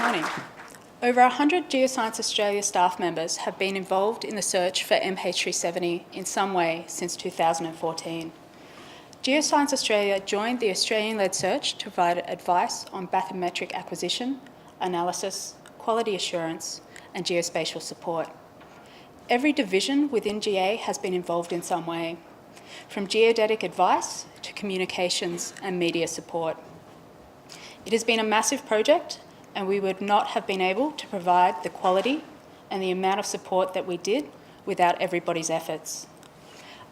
morning. Over 100 Geoscience Australia staff members have been involved in the search for MH370 in some way since 2014. Geoscience Australia joined the Australian-led search to provide advice on bathymetric acquisition, analysis, quality assurance, and geospatial support. Every division within GA has been involved in some way, from geodetic advice to communications and media support. It has been a massive project, and we would not have been able to provide the quality and the amount of support that we did without everybody's efforts.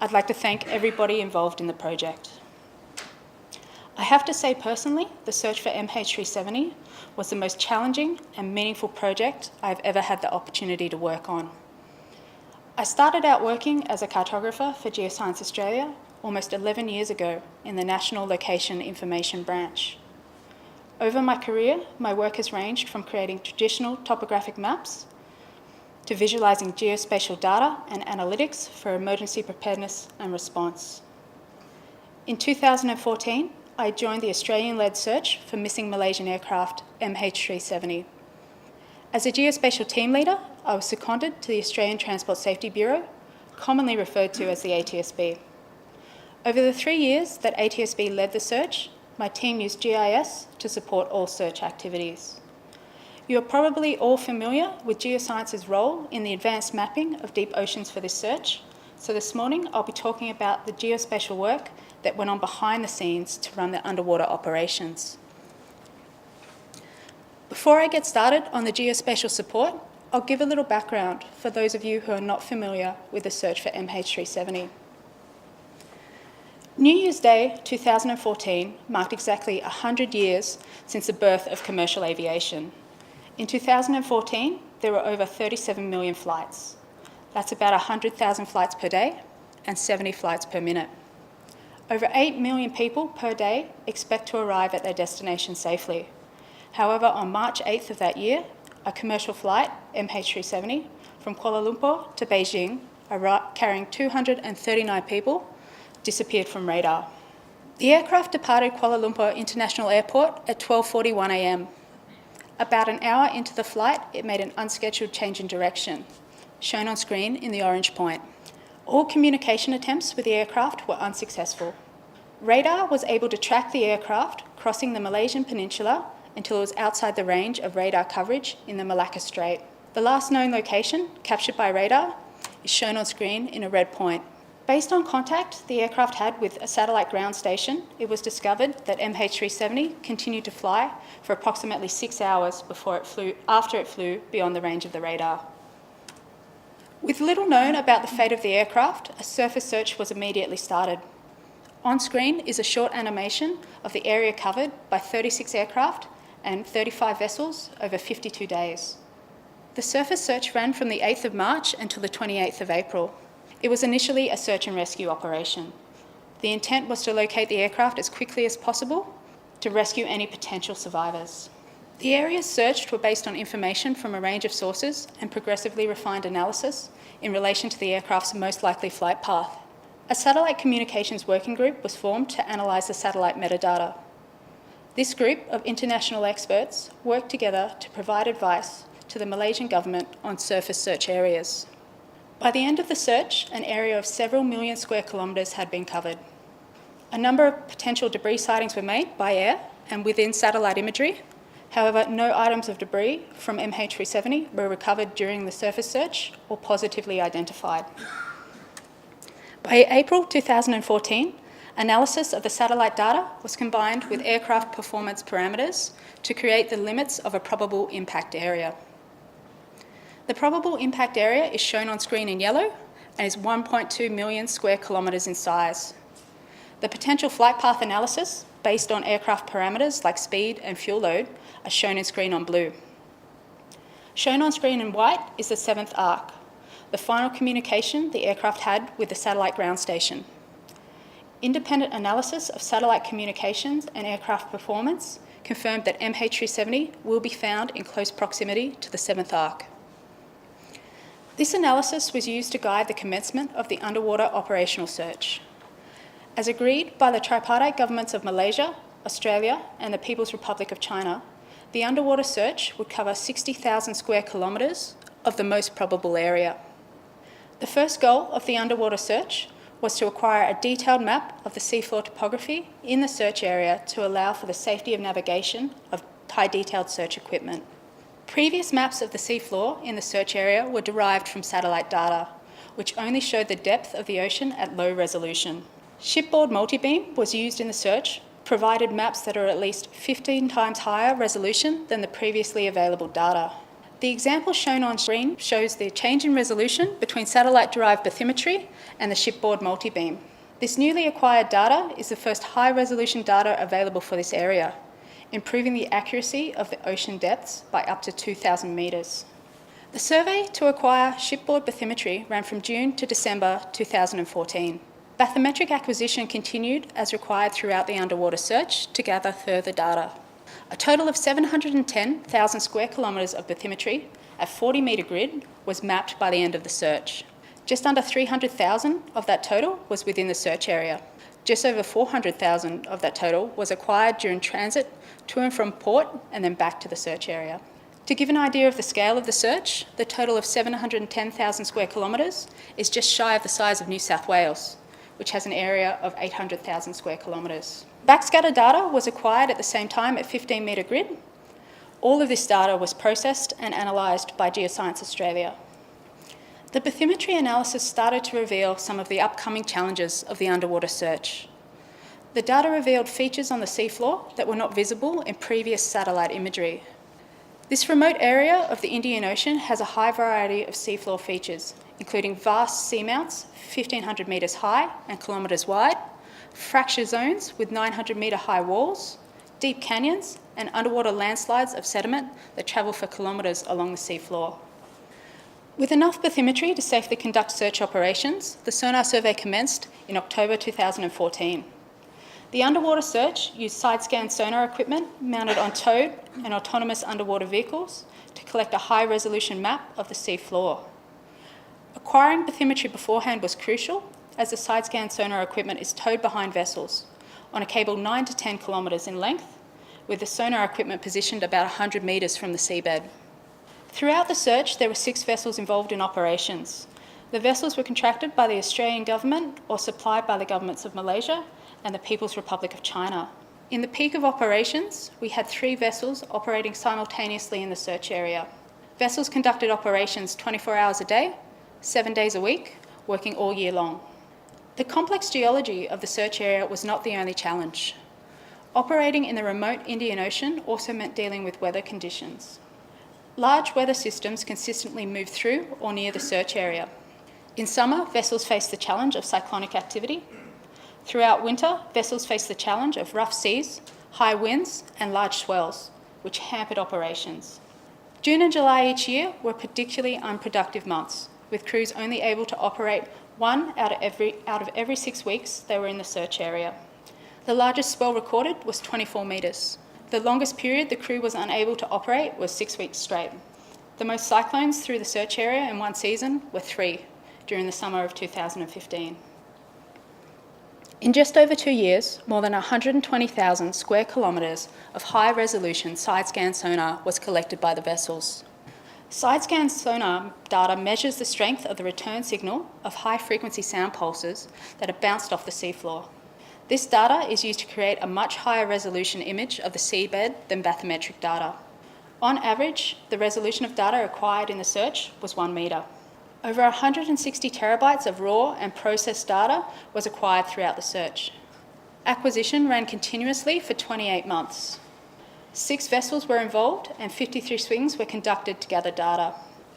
I'd like to thank everybody involved in the project. I have to say personally, the search for MH370 was the most challenging and meaningful project I've ever had the opportunity to work on. I started out working as a cartographer for Geoscience Australia almost 11 years ago in the National Location Information Branch. Over my career, my work has ranged from creating traditional topographic maps to visualising geospatial data and analytics for emergency preparedness and response. In 2014, I joined the Australian-led search for missing Malaysian aircraft MH370. As a geospatial team leader, I was seconded to the Australian Transport Safety Bureau, commonly referred to as the ATSB. Over the 3 years that ATSB led the search, my team used GIS to support all search activities. You are probably all familiar with Geoscience's role in the advanced mapping of deep oceans for this search, so this morning I'll be talking about the geospatial work that went on behind the scenes to run the underwater operations. Before I get started on the geospatial support, I'll give a little background for those of you who are not familiar with the search for MH370. New Year's Day 2014 marked exactly 100 years since the birth of commercial aviation. In 2014, there were over 37 million flights. That's about 100,000 flights per day and 70 flights per minute. Over 8 million people per day expect to arrive at their destination safely. However, on March 8th of that year, a commercial flight, MH370, from Kuala Lumpur to Beijing, carrying 239 people, disappeared from radar. The aircraft departed Kuala Lumpur International Airport at 12:41 a.m. About an hour into the flight, it made an unscheduled change in direction, shown on screen in the orange point. All communication attempts with the aircraft were unsuccessful. Radar was able to track the aircraft crossing the Malaysian peninsula until it was outside the range of radar coverage in the Malacca Strait. The last known location captured by radar is shown on screen in a red point. Based on contact the aircraft had with a satellite ground station, it was discovered that MH370 continued to fly for approximately 6 hours after it flew beyond the range of the radar. With little known about the fate of the aircraft, a surface search was immediately started. On screen is a short animation of the area covered by 36 aircraft and 35 vessels over 52 days. The surface search ran from the 8th of March until the 28th of April. It was initially a search and rescue operation. The intent was to locate the aircraft as quickly as possible to rescue any potential survivors. The areas searched were based on information from a range of sources and progressively refined analysis in relation to the aircraft's most likely flight path. A satellite communications working group was formed to analyse the satellite metadata. This group of international experts worked together to provide advice to the Malaysian government on surface search areas. By the end of the search, an area of several million square kilometres had been covered. A number of potential debris sightings were made by air and within satellite imagery. However, no items of debris from MH370 were recovered during the surface search or positively identified. By April 2014, analysis of the satellite data was combined with aircraft performance parameters to create the limits of a probable impact area. The probable impact area is shown on screen in yellow and is 1.2 million square kilometres in size. The potential flight path analysis, based on aircraft parameters like speed and fuel load, are shown in screen on blue. Shown on screen in white is the 7th arc, the final communication the aircraft had with the satellite ground station. Independent analysis of satellite communications and aircraft performance confirmed that MH370 will be found in close proximity to the 7th arc. This analysis was used to guide the commencement of the underwater operational search. As agreed by the tripartite governments of Malaysia, Australia and the People's Republic of China, The underwater search would cover 60,000 square kilometres of the most probable area. The first goal of the underwater search was to acquire a detailed map of the seafloor topography in the search area to allow for the safety of navigation of high-detailed search equipment. Previous maps of the seafloor in the search area were derived from satellite data, which only showed the depth of the ocean at low resolution. Shipboard multibeam was used in the search, provided maps that are at least 15 times higher resolution than the previously available data. The example shown on screen shows the change in resolution between satellite-derived bathymetry and the shipboard multibeam. This newly acquired data is the first high-resolution data available for this area, improving the accuracy of the ocean depths by up to 2,000 metres. The survey to acquire shipboard bathymetry ran from June to December 2014. Bathymetric acquisition continued as required throughout the underwater search to gather further data. A total of 710,000 square kilometres of bathymetry at 40-metre grid was mapped by the end of the search. Just under 300,000 of that total was within the search area. Just over 400,000 of that total was acquired during transit to and from port and then back to the search area. To give an idea of the scale of the search, the total of 710,000 square kilometres is just shy of the size of New South Wales, which has an area of 800,000 square kilometres. Backscatter data was acquired at the same time at 15-metre grid. All of this data was processed and analysed by Geoscience Australia. The bathymetry analysis started to reveal some of the upcoming challenges of the underwater search. The data revealed features on the seafloor that were not visible in previous satellite imagery. This remote area of the Indian Ocean has a high variety of seafloor features, including vast seamounts 1,500 metres high and kilometres wide, fracture zones with 900-metre high walls, deep canyons, and underwater landslides of sediment that travel for kilometres along the seafloor. With enough bathymetry to safely conduct search operations, the sonar survey commenced in October 2014. The underwater search used side-scan sonar equipment mounted on towed and autonomous underwater vehicles to collect a high-resolution map of the seafloor. Acquiring bathymetry beforehand was crucial, as the side-scan sonar equipment is towed behind vessels on a cable 9 to 10 kilometres in length, with the sonar equipment positioned about 100 metres from the seabed. Throughout the search, there were 6 vessels involved in operations. The vessels were contracted by the Australian government or supplied by the governments of Malaysia and the People's Republic of China. In the peak of operations, we had 3 vessels operating simultaneously in the search area. Vessels conducted operations 24 hours a day, 7 days a week, working all year long. The complex geology of the search area was not the only challenge. Operating in the remote Indian Ocean also meant dealing with weather conditions. Large weather systems consistently move through or near the search area. In summer, vessels face the challenge of cyclonic activity. Throughout winter, vessels face the challenge of rough seas, high winds, and large swells, which hampered operations. June and July each year were particularly unproductive months, with crews only able to operate 1 out of every 6 weeks they were in the search area. The largest swell recorded was 24 metres. The longest period the crew was unable to operate was 6 weeks straight. The most cyclones through the search area in one season were 3 during the summer of 2015. In just over 2 years, more than 120,000 square kilometres of high-resolution side-scan sonar was collected by the vessels. Side-scan sonar data measures the strength of the return signal of high-frequency sound pulses that are bounced off the seafloor. This data is used to create a much higher resolution image of the seabed than bathymetric data. On average, the resolution of data acquired in the search was 1 metre. Over 160 terabytes of raw and processed data was acquired throughout the search. Acquisition ran continuously for 28 months. 6 vessels were involved and 53 swings were conducted to gather data.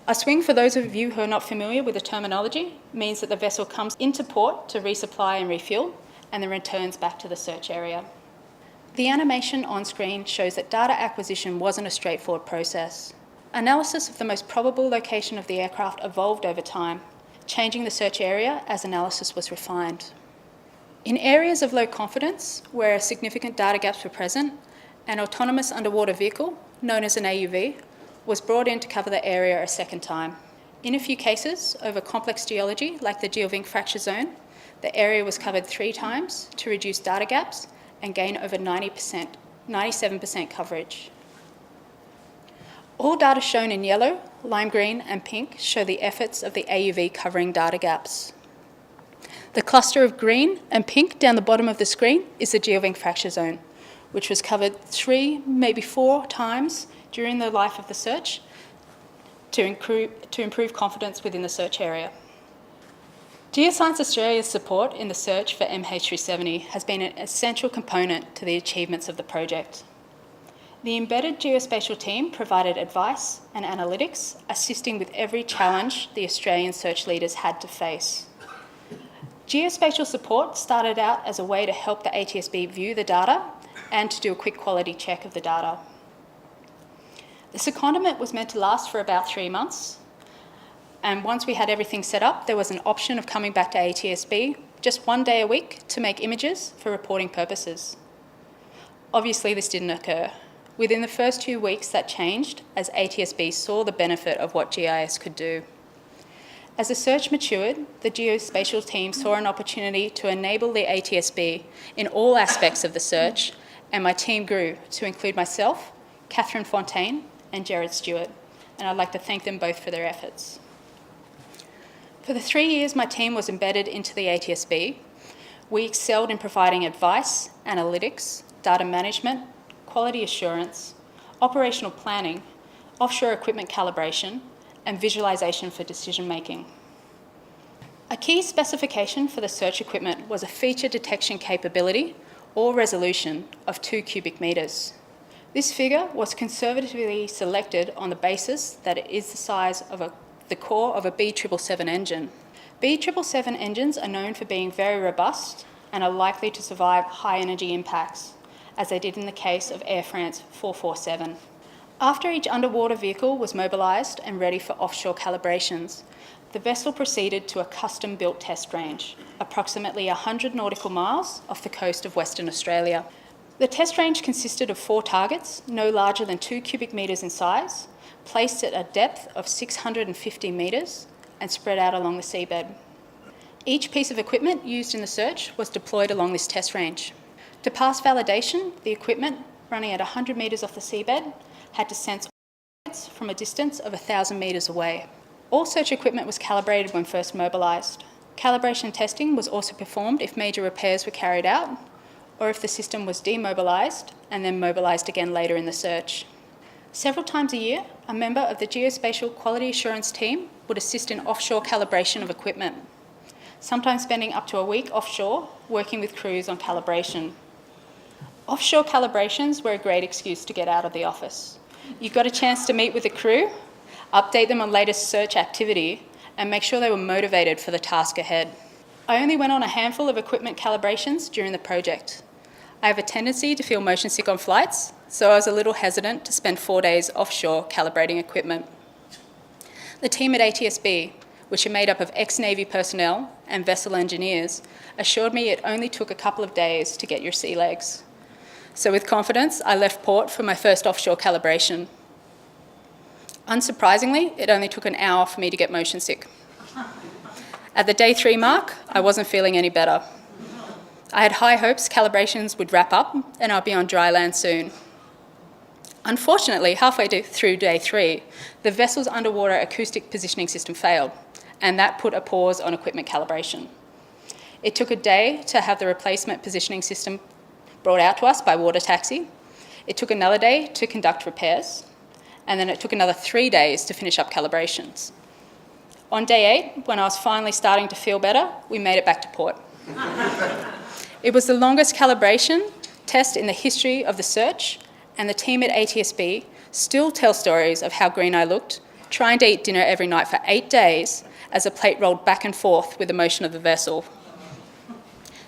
A swing, for those of you who are not familiar with the terminology, means that the vessel comes into port to resupply and refuel and then returns back to the search area. The animation on screen shows that data acquisition wasn't a straightforward process. Analysis of the most probable location of the aircraft evolved over time, changing the search area as analysis was refined. In areas of low confidence, where significant data gaps were present, an autonomous underwater vehicle, known as an AUV, was brought in to cover the area a second time. In a few cases, over complex geology, like the Geovink fracture zone, the area was covered 3 times to reduce data gaps and gain over 97% coverage. All data shown in yellow, lime green and pink show the efforts of the AUV covering data gaps. The cluster of green and pink down the bottom of the screen is the geovink fracture zone, which was covered 3, maybe 4 times during the life of the search to improve confidence within the search area. Geoscience Australia's support in the search for MH370 has been an essential component to the achievements of the project. The embedded geospatial team provided advice and analytics, assisting with every challenge the Australian search leaders had to face. Geospatial support started out as a way to help the ATSB view the data and to do a quick quality check of the data. The secondment was meant to last for about 3 months, and once we had everything set up, there was an option of coming back to ATSB just 1 day a week to make images for reporting purposes. Obviously, this didn't occur. Within the first 2 weeks, that changed as ATSB saw the benefit of what GIS could do. As the search matured, the geospatial team saw an opportunity to enable the ATSB in all aspects of the search, and my team grew to include myself, Catherine Fontaine, and Jared Stewart, and I'd like to thank them both for their efforts. For the 3 years my team was embedded into the ATSB, we excelled in providing advice, analytics, data management, quality assurance, operational planning, offshore equipment calibration, and visualization for decision making. A key specification for the search equipment was a feature detection capability or resolution of 2 cubic metres. This figure was conservatively selected on the basis that it is the size of the core of a B777 engine. B777 engines are known for being very robust and are likely to survive high energy impacts, as they did in the case of Air France 447. After each underwater vehicle was mobilised and ready for offshore calibrations, the vessel proceeded to a custom-built test range, approximately 100 nautical miles off the coast of Western Australia. The test range consisted of 4 targets, no larger than 2 cubic metres in size, placed at a depth of 650 metres and spread out along the seabed. Each piece of equipment used in the search was deployed along this test range. To pass validation, the equipment, running at 100 metres off the seabed, had to sense from a distance of 1,000 metres away. All search equipment was calibrated when first mobilised. Calibration testing was also performed if major repairs were carried out, or if the system was demobilised and then mobilised again later in the search. Several times a year, a member of the Geospatial Quality Assurance team would assist in offshore calibration of equipment, sometimes spending up to a week offshore working with crews on calibration. Offshore calibrations were a great excuse to get out of the office. You got a chance to meet with the crew, update them on latest search activity, and make sure they were motivated for the task ahead. I only went on a handful of equipment calibrations during the project. I have a tendency to feel motion sick on flights, so I was a little hesitant to spend 4 days offshore calibrating equipment. The team at ATSB, which are made up of ex-Navy personnel and vessel engineers, assured me it only took a couple of days to get your sea legs. So with confidence, I left port for my first offshore calibration. Unsurprisingly, it only took an hour for me to get motion sick. At the day 3 mark, I wasn't feeling any better. I had high hopes calibrations would wrap up and I'd be on dry land soon. Unfortunately, halfway through day 3, the vessel's underwater acoustic positioning system failed, and that put a pause on equipment calibration. It took a day to have the replacement positioning system brought out to us by water taxi. It took another day to conduct repairs, and then it took another 3 days to finish up calibrations. On day 8, when I was finally starting to feel better, we made it back to port. It was the longest calibration test in the history of the search, and the team at ATSB still tell stories of how green I looked, trying to eat dinner every night for 8 days as the plate rolled back and forth with the motion of the vessel.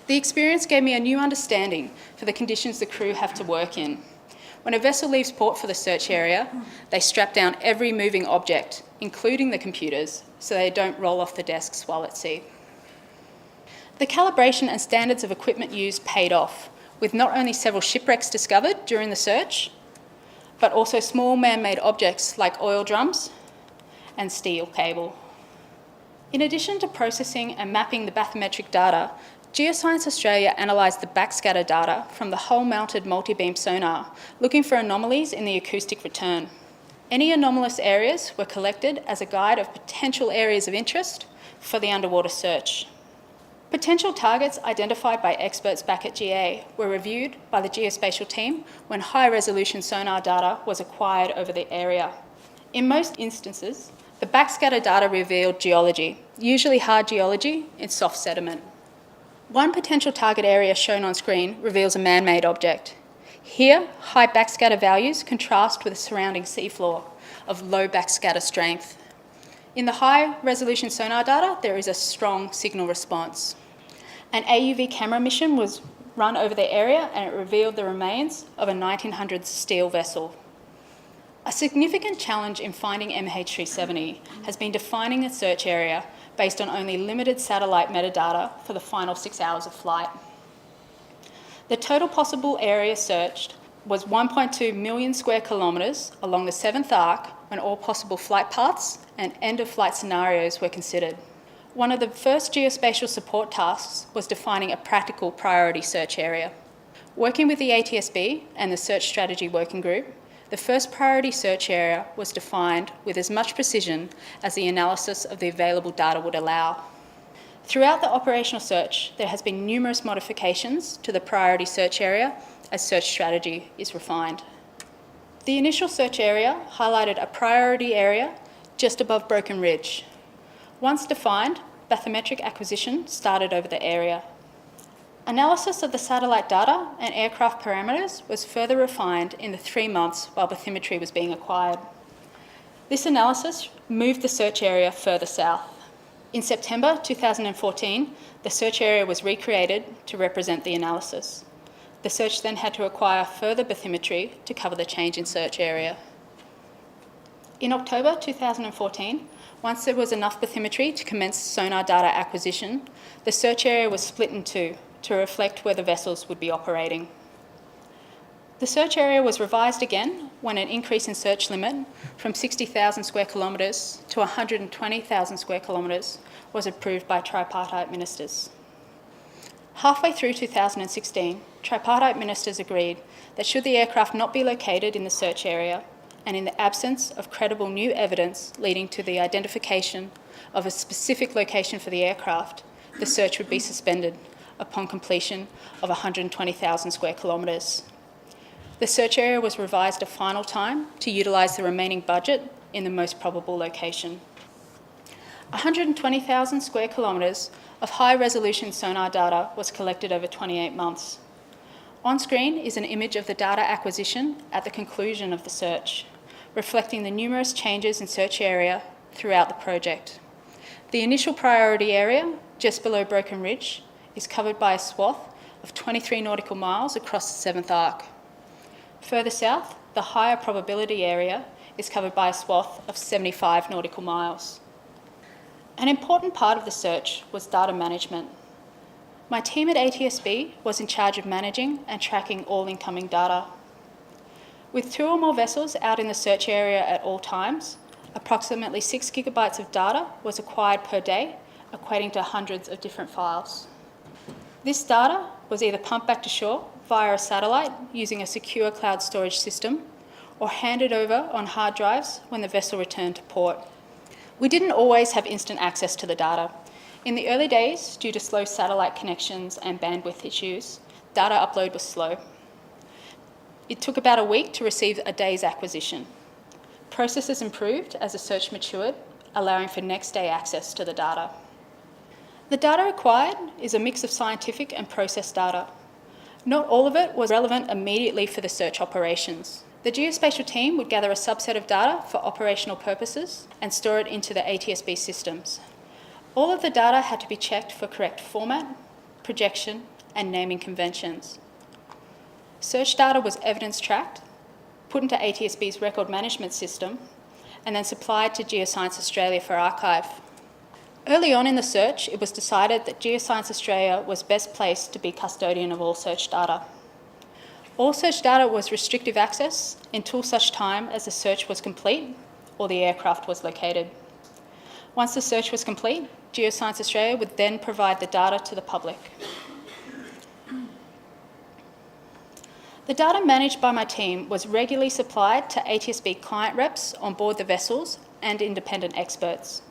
The experience gave me a new understanding for the conditions the crew have to work in. When a vessel leaves port for the search area, they strap down every moving object, including the computers, so they don't roll off the desks while at sea. The calibration and standards of equipment used paid off, with not only several shipwrecks discovered during the search, but also small man-made objects like oil drums and steel cable. In addition to processing and mapping the bathymetric data, Geoscience Australia analysed the backscatter data from the hull-mounted multi-beam sonar, looking for anomalies in the acoustic return. Any anomalous areas were collected as a guide of potential areas of interest for the underwater search. Potential targets identified by experts back at GA were reviewed by the Geospatial team when high-resolution sonar data was acquired over the area. In most instances, the backscatter data revealed geology, usually hard geology in soft sediment. One potential target area shown on screen reveals a man-made object. Here, high backscatter values contrast with the surrounding seafloor of low backscatter strength. In the high-resolution sonar data, there is a strong signal response. An AUV camera mission was run over the area and it revealed the remains of a 1900s steel vessel. A significant challenge in finding MH370 has been defining a search area based on only limited satellite metadata for the final 6 hours of flight. The total possible area searched was 1.2 million square kilometres along the 7th arc when all possible flight paths and end-of-flight scenarios were considered. One of the first geospatial support tasks was defining a practical priority search area. Working with the ATSB and the Search Strategy Working Group, the first priority search area was defined with as much precision as the analysis of the available data would allow. Throughout the operational search, there has been numerous modifications to the priority search area as search strategy is refined. The initial search area highlighted a priority area just above Broken Ridge. Once defined, bathymetric acquisition started over the area. Analysis of the satellite data and aircraft parameters was further refined in the 3 months while bathymetry was being acquired. This analysis moved the search area further south. In September 2014, the search area was recreated to represent the analysis. The search then had to acquire further bathymetry to cover the change in search area. In October 2014, once there was enough bathymetry to commence sonar data acquisition, the search area was split in two to reflect where the vessels would be operating. The search area was revised again when an increase in search limit from 60,000 square kilometres to 120,000 square kilometres was approved by tripartite ministers. Halfway through 2016, tripartite ministers agreed that should the aircraft not be located in the search area, and in the absence of credible new evidence leading to the identification of a specific location for the aircraft, the search would be suspended upon completion of 120,000 square kilometres. The search area was revised a final time to utilise the remaining budget in the most probable location. 120,000 square kilometres of high-resolution sonar data was collected over 28 months. On screen is an image of the data acquisition at the conclusion of the search, reflecting the numerous changes in search area throughout the project. The initial priority area, just below Broken Ridge, is covered by a swath of 23 nautical miles across the 7th arc. Further south, the higher probability area is covered by a swath of 75 nautical miles. An important part of the search was data management. My team at ATSB was in charge of managing and tracking all incoming data. With 2 or more vessels out in the search area at all times, approximately 6 gigabytes of data was acquired per day, equating to hundreds of different files. This data was either pumped back to shore via a satellite using a secure cloud storage system, or handed over on hard drives when the vessel returned to port. We didn't always have instant access to the data. In the early days, due to slow satellite connections and bandwidth issues, data upload was slow. It took about a week to receive a day's acquisition. Processes improved as the search matured, allowing for next-day access to the data. The data acquired is a mix of scientific and process data. Not all of it was relevant immediately for the search operations. The geospatial team would gather a subset of data for operational purposes and store it into the ATSB systems. All of the data had to be checked for correct format, projection, and naming conventions. Search data was evidence tracked, put into ATSB's record management system, and then supplied to Geoscience Australia for archive. Early on in the search, it was decided that Geoscience Australia was best placed to be custodian of all search data. All search data was restrictive access until such time as the search was complete or the aircraft was located. Once the search was complete, Geoscience Australia would then provide the data to the public. The data managed by my team was regularly supplied to ATSB client reps on board the vessels and independent experts.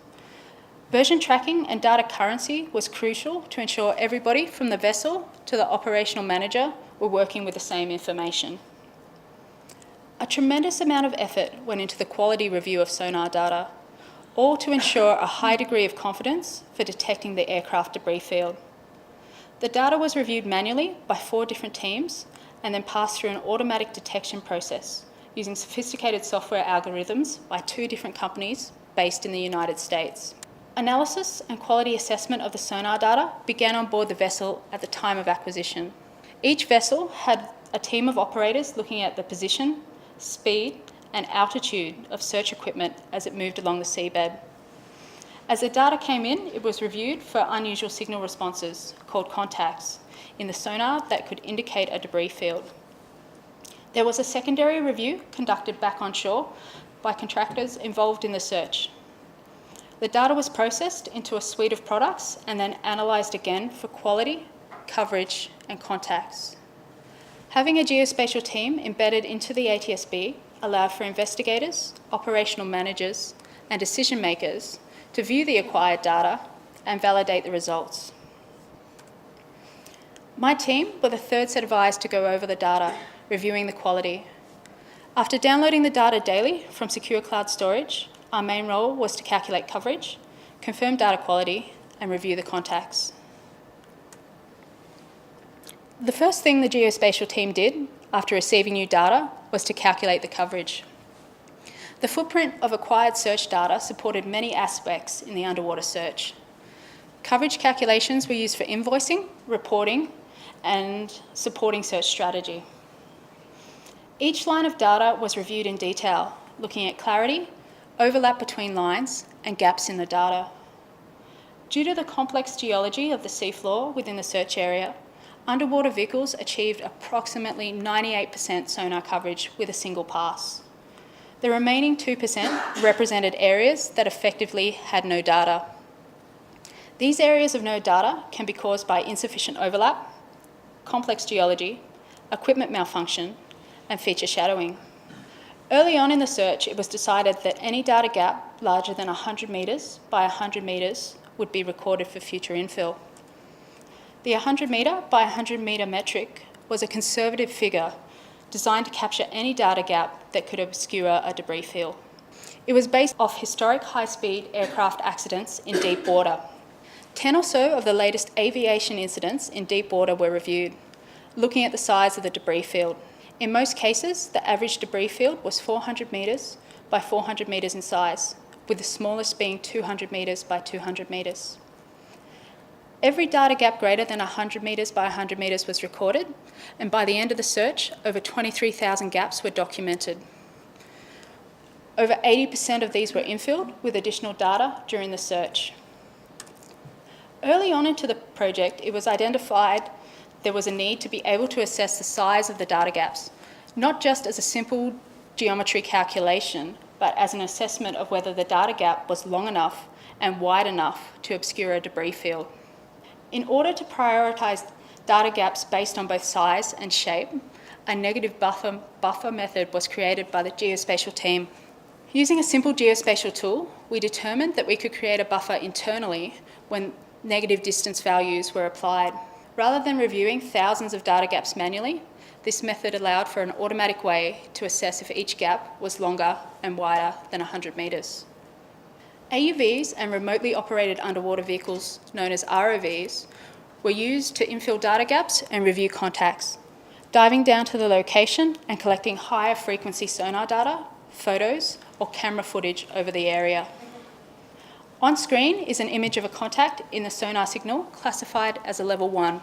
Version tracking and data currency was crucial to ensure everybody from the vessel to the operational manager were working with the same information. A tremendous amount of effort went into the quality review of sonar data, all to ensure a high degree of confidence for detecting the aircraft debris field. The data was reviewed manually by 4 different teams and then passed through an automatic detection process using sophisticated software algorithms by 2 different companies based in the United States. Analysis and quality assessment of the sonar data began on board the vessel at the time of acquisition. Each vessel had a team of operators looking at the position, speed, and altitude of search equipment as it moved along the seabed. As the data came in, it was reviewed for unusual signal responses, called contacts, in the sonar that could indicate a debris field. There was a secondary review conducted back on shore by contractors involved in the search. The data was processed into a suite of products and then analysed again for quality, coverage, and contacts. Having a geospatial team embedded into the ATSB allowed for investigators, operational managers, and decision makers to view the acquired data and validate the results. My team were the 3rd set of eyes to go over the data, reviewing the quality. After downloading the data daily from secure cloud storage, our main role was to calculate coverage, confirm data quality, and review the contacts. The first thing the geospatial team did after receiving new data was to calculate the coverage. The footprint of acquired search data supported many aspects in the underwater search. Coverage calculations were used for invoicing, reporting, and supporting search strategy. Each line of data was reviewed in detail, looking at clarity, overlap between lines, and gaps in the data. Due to the complex geology of the seafloor within the search area, underwater vehicles achieved approximately 98% sonar coverage with a single pass. The remaining 2% represented areas that effectively had no data. These areas of no data can be caused by insufficient overlap, complex geology, equipment malfunction, and feature shadowing. Early on in the search, it was decided that any data gap larger than 100 metres by 100 metres would be recorded for future infill. The 100 metre by 100 metre metric was a conservative figure designed to capture any data gap that could obscure a debris field. It was based off historic high-speed aircraft accidents in deep water. 10 or so of the latest aviation incidents in deep water were reviewed, looking at the size of the debris field. In most cases, the average debris field was 400 metres by 400 metres in size, with the smallest being 200 metres by 200 metres. Every data gap greater than 100 metres by 100 metres was recorded, and by the end of the search, over 23,000 gaps were documented. Over 80% of these were infilled with additional data during the search. Early on into the project, it was identified there was a need to be able to assess the size of the data gaps, not just as a simple geometry calculation, but as an assessment of whether the data gap was long enough and wide enough to obscure a debris field. In order to prioritise data gaps based on both size and shape, a negative buffer method was created by the geospatial team. Using a simple geospatial tool, we determined that we could create a buffer internally when negative distance values were applied. Rather than reviewing thousands of data gaps manually, this method allowed for an automatic way to assess if each gap was longer and wider than 100 metres. AUVs and remotely operated underwater vehicles, known as ROVs, were used to infill data gaps and review contacts, diving down to the location and collecting higher frequency sonar data, photos, or camera footage over the area. On screen is an image of a contact in the sonar signal classified as a level 1.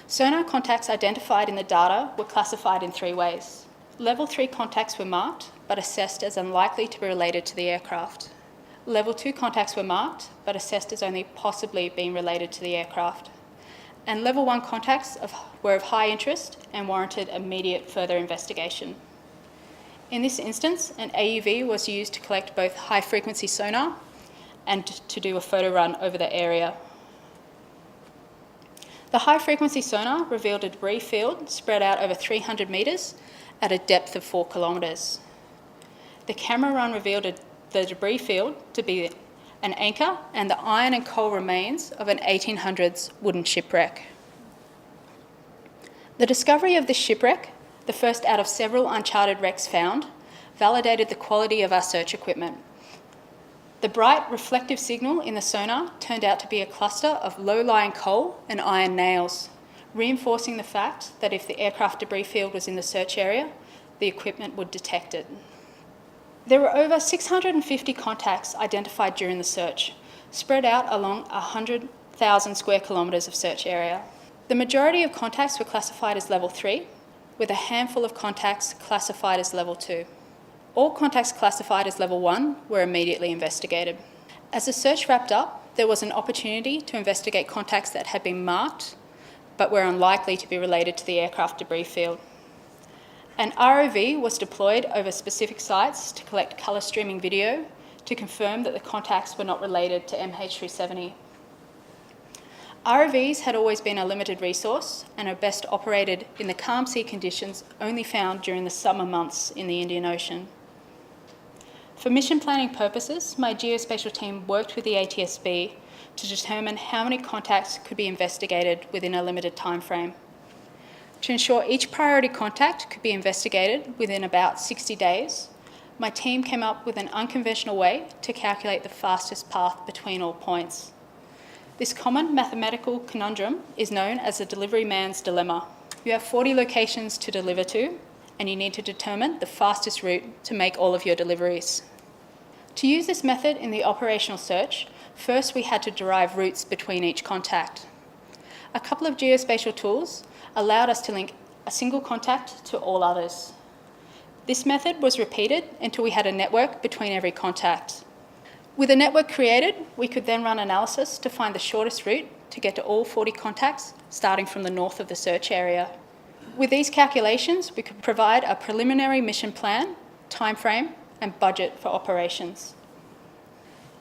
Sonar contacts identified in the data were classified in 3 ways. Level 3 contacts were marked but assessed as unlikely to be related to the aircraft. Level 2 contacts were marked but assessed as only possibly being related to the aircraft. And Level 1 contacts were of high interest and warranted immediate further investigation. In this instance, an AUV was used to collect both high-frequency sonar and to do a photo run over the area. The high-frequency sonar revealed a debris field spread out over 300 metres at a depth of 4 kilometres. The camera run revealed the debris field to be an anchor and the iron and coal remains of an 1800s wooden shipwreck. The discovery of this shipwreck, the first out of several uncharted wrecks found, validated the quality of our search equipment. The bright reflective signal in the sonar turned out to be a cluster of low-lying coal and iron nails, reinforcing the fact that if the aircraft debris field was in the search area, the equipment would detect it. There were over 650 contacts identified during the search, spread out along 100,000 square kilometres of search area. The majority of contacts were classified as level 3, with a handful of contacts classified as level 2. All contacts classified as level 1 were immediately investigated. As the search wrapped up, there was an opportunity to investigate contacts that had been marked but were unlikely to be related to the aircraft debris field. An ROV was deployed over specific sites to collect colour streaming video to confirm that the contacts were not related to MH370. ROVs had always been a limited resource and are best operated in the calm sea conditions only found during the summer months in the Indian Ocean. For mission planning purposes, my geospatial team worked with the ATSB to determine how many contacts could be investigated within a limited time frame. To ensure each priority contact could be investigated within about 60 days, my team came up with an unconventional way to calculate the fastest path between all points. This common mathematical conundrum is known as the delivery man's dilemma. You have 40 locations to deliver to, and you need to determine the fastest route to make all of your deliveries. To use this method in the operational search, first we had to derive routes between each contact. A couple of geospatial tools allowed us to link a single contact to all others. This method was repeated until we had a network between every contact. With a network created, we could then run analysis to find the shortest route to get to all 40 contacts, starting from the north of the search area. With these calculations, we could provide a preliminary mission plan, timeframe, and budget for operations.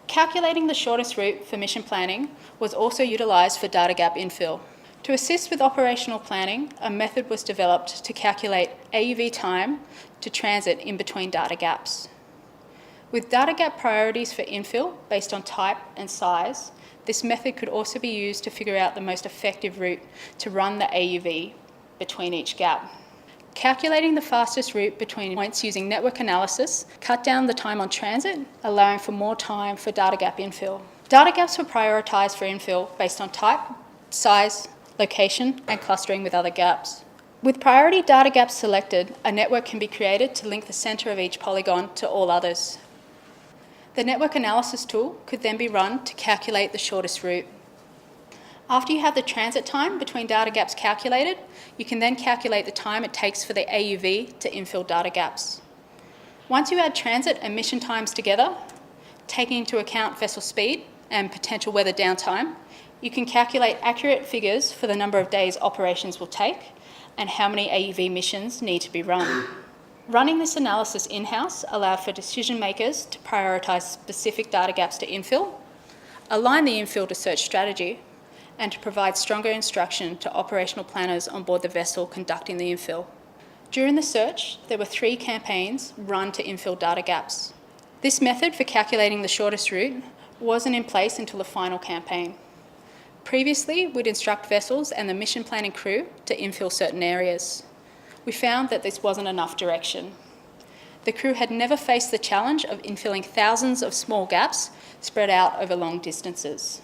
Calculating the shortest route for mission planning was also utilised for data gap infill. To assist with operational planning, a method was developed to calculate AUV time to transit in between data gaps. With data gap priorities for infill based on type and size, this method could also be used to figure out the most effective route to run the AUV between each gap. Calculating the fastest route between points using network analysis cut down the time on transit, allowing for more time for data gap infill. Data gaps were prioritised for infill based on type, size, location, and clustering with other gaps. With priority data gaps selected, a network can be created to link the centre of each polygon to all others. The network analysis tool could then be run to calculate the shortest route. After you have the transit time between data gaps calculated, you can then calculate the time it takes for the AUV to infill data gaps. Once you add transit and mission times together, taking into account vessel speed and potential weather downtime, you can calculate accurate figures for the number of days operations will take and how many AUV missions need to be run. Running this analysis in-house allowed for decision makers to prioritise specific data gaps to infill, align the infill to search strategy, and to provide stronger instruction to operational planners on board the vessel conducting the infill. During the search, there were 3 campaigns run to infill data gaps. This method for calculating the shortest route wasn't in place until the final campaign. Previously, we'd instruct vessels and the mission planning crew to infill certain areas. We found that this wasn't enough direction. The crew had never faced the challenge of infilling thousands of small gaps spread out over long distances.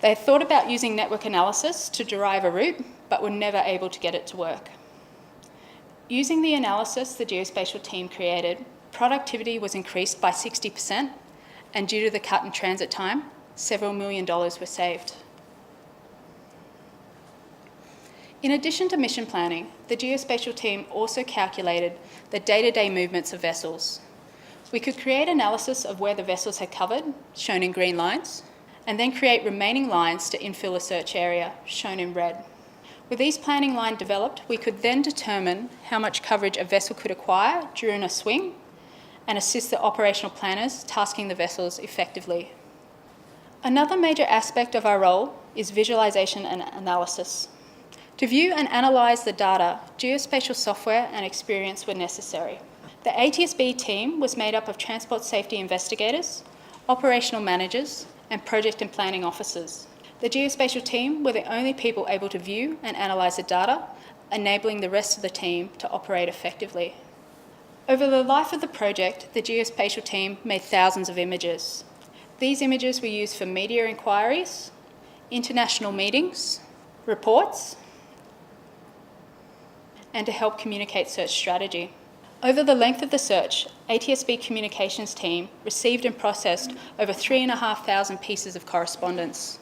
They had thought about using network analysis to derive a route, but were never able to get it to work. Using the analysis the geospatial team created, productivity was increased by 60%, and due to the cut in transit time, several $1 million were saved. In addition to mission planning, the geospatial team also calculated the day-to-day movements of vessels. We could create analysis of where the vessels had covered, shown in green lines, and then create remaining lines to infill a search area, shown in red. With these planning lines developed, we could then determine how much coverage a vessel could acquire during a swing and assist the operational planners tasking the vessels effectively. Another major aspect of our role is visualization and analysis. To view and analyse the data, geospatial software and experience were necessary. The ATSB team was made up of transport safety investigators, operational managers, and project and planning officers. The geospatial team were the only people able to view and analyse the data, enabling the rest of the team to operate effectively. Over the life of the project, the geospatial team made thousands of images. These images were used for media inquiries, international meetings, reports, and to help communicate search strategy. Over the length of the search, ATSB communications team received and processed over 3,500 pieces of correspondence,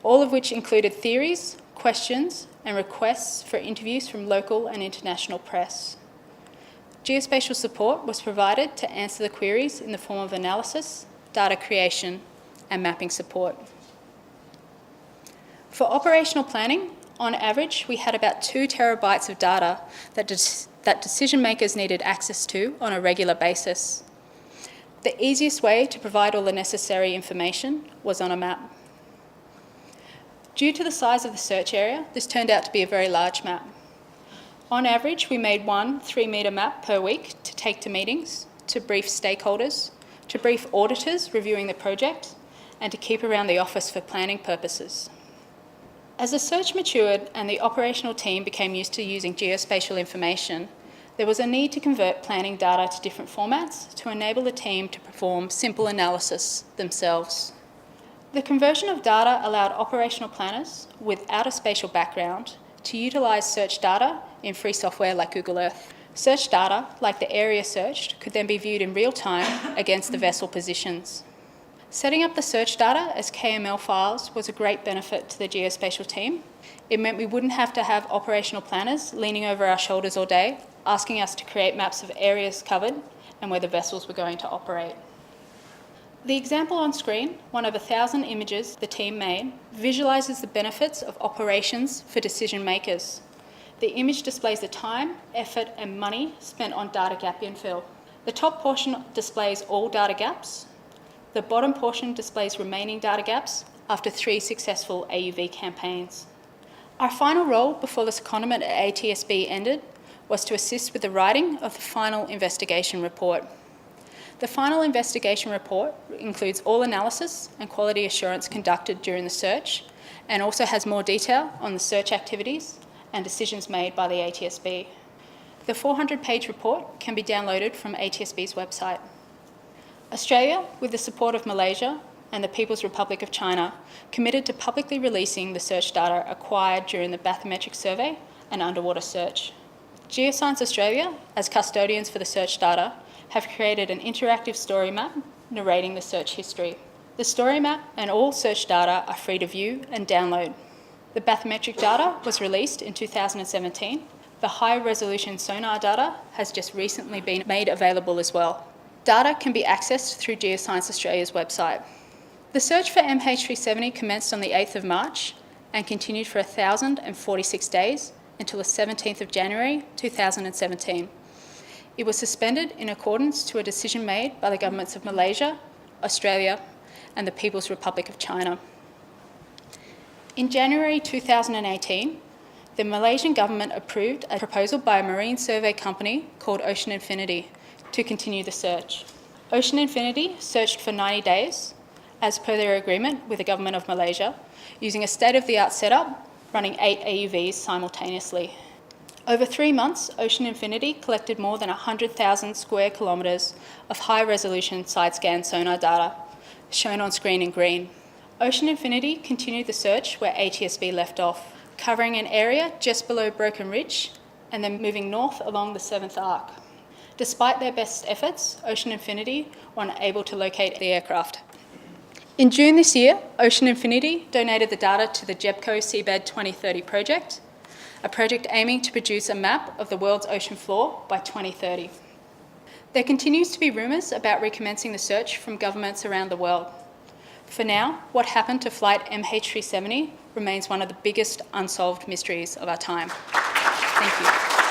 all of which included theories, questions, and requests for interviews from local and international press. Geospatial support was provided to answer the queries in the form of analysis, data creation, and mapping support. For operational planning, on average, we had about 2 terabytes of data that decision makers needed access to on a regular basis. The easiest way to provide all the necessary information was on a map. Due to the size of the search area, this turned out to be a very large map. On average, we made one 3-metre map per week to take to meetings, to brief stakeholders, to brief auditors reviewing the project, and to keep around the office for planning purposes. As the search matured and the operational team became used to using geospatial information, there was a need to convert planning data to different formats to enable the team to perform simple analysis themselves. The conversion of data allowed operational planners without a spatial background to utilise search data in free software like Google Earth. Search data, like the area searched, could then be viewed in real time against the vessel positions. Setting up the search data as KML files was a great benefit to the geospatial team. It meant we wouldn't have to have operational planners leaning over our shoulders all day, asking us to create maps of areas covered and where the vessels were going to operate. The example on screen, one of 1,000 images the team made, visualises the benefits of operations for decision makers. The image displays the time, effort, and money spent on data gap infill. The top portion displays all data gaps. The bottom portion displays remaining data gaps after 3 successful AUV campaigns. Our final role before the secondment at ATSB ended was to assist with the writing of the final investigation report. The final investigation report includes all analysis and quality assurance conducted during the search, and also has more detail on the search activities and decisions made by the ATSB. The 400-page report can be downloaded from ATSB's website. Australia, with the support of Malaysia and the People's Republic of China, committed to publicly releasing the search data acquired during the bathymetric survey and underwater search. Geoscience Australia, as custodians for the search data, have created an interactive story map narrating the search history. The story map and all search data are free to view and download. The bathymetric data was released in 2017. The high-resolution sonar data has just recently been made available as well. Data can be accessed through Geoscience Australia's website. The search for MH370 commenced on the 8th of March and continued for 1,046 days until the 17th of January 2017. It was suspended in accordance to a decision made by the governments of Malaysia, Australia, and the People's Republic of China. In January 2018, the Malaysian government approved a proposal by a marine survey company called Ocean Infinity to continue the search. Ocean Infinity searched for 90 days, as per their agreement with the government of Malaysia, using a state-of-the-art setup running 8 AUVs simultaneously. Over 3 months, Ocean Infinity collected more than 100,000 square kilometres of high-resolution side-scan sonar data, shown on screen in green. Ocean Infinity continued the search where ATSB left off, covering an area just below Broken Ridge and then moving north along the 7th Arc. Despite their best efforts, Ocean Infinity were unable to locate the aircraft. In June this year, Ocean Infinity donated the data to the GEBCO Seabed 2030 project, a project aiming to produce a map of the world's ocean floor by 2030. There continues to be rumours about recommencing the search from governments around the world. For now, what happened to flight MH370 remains one of the biggest unsolved mysteries of our time. Thank you.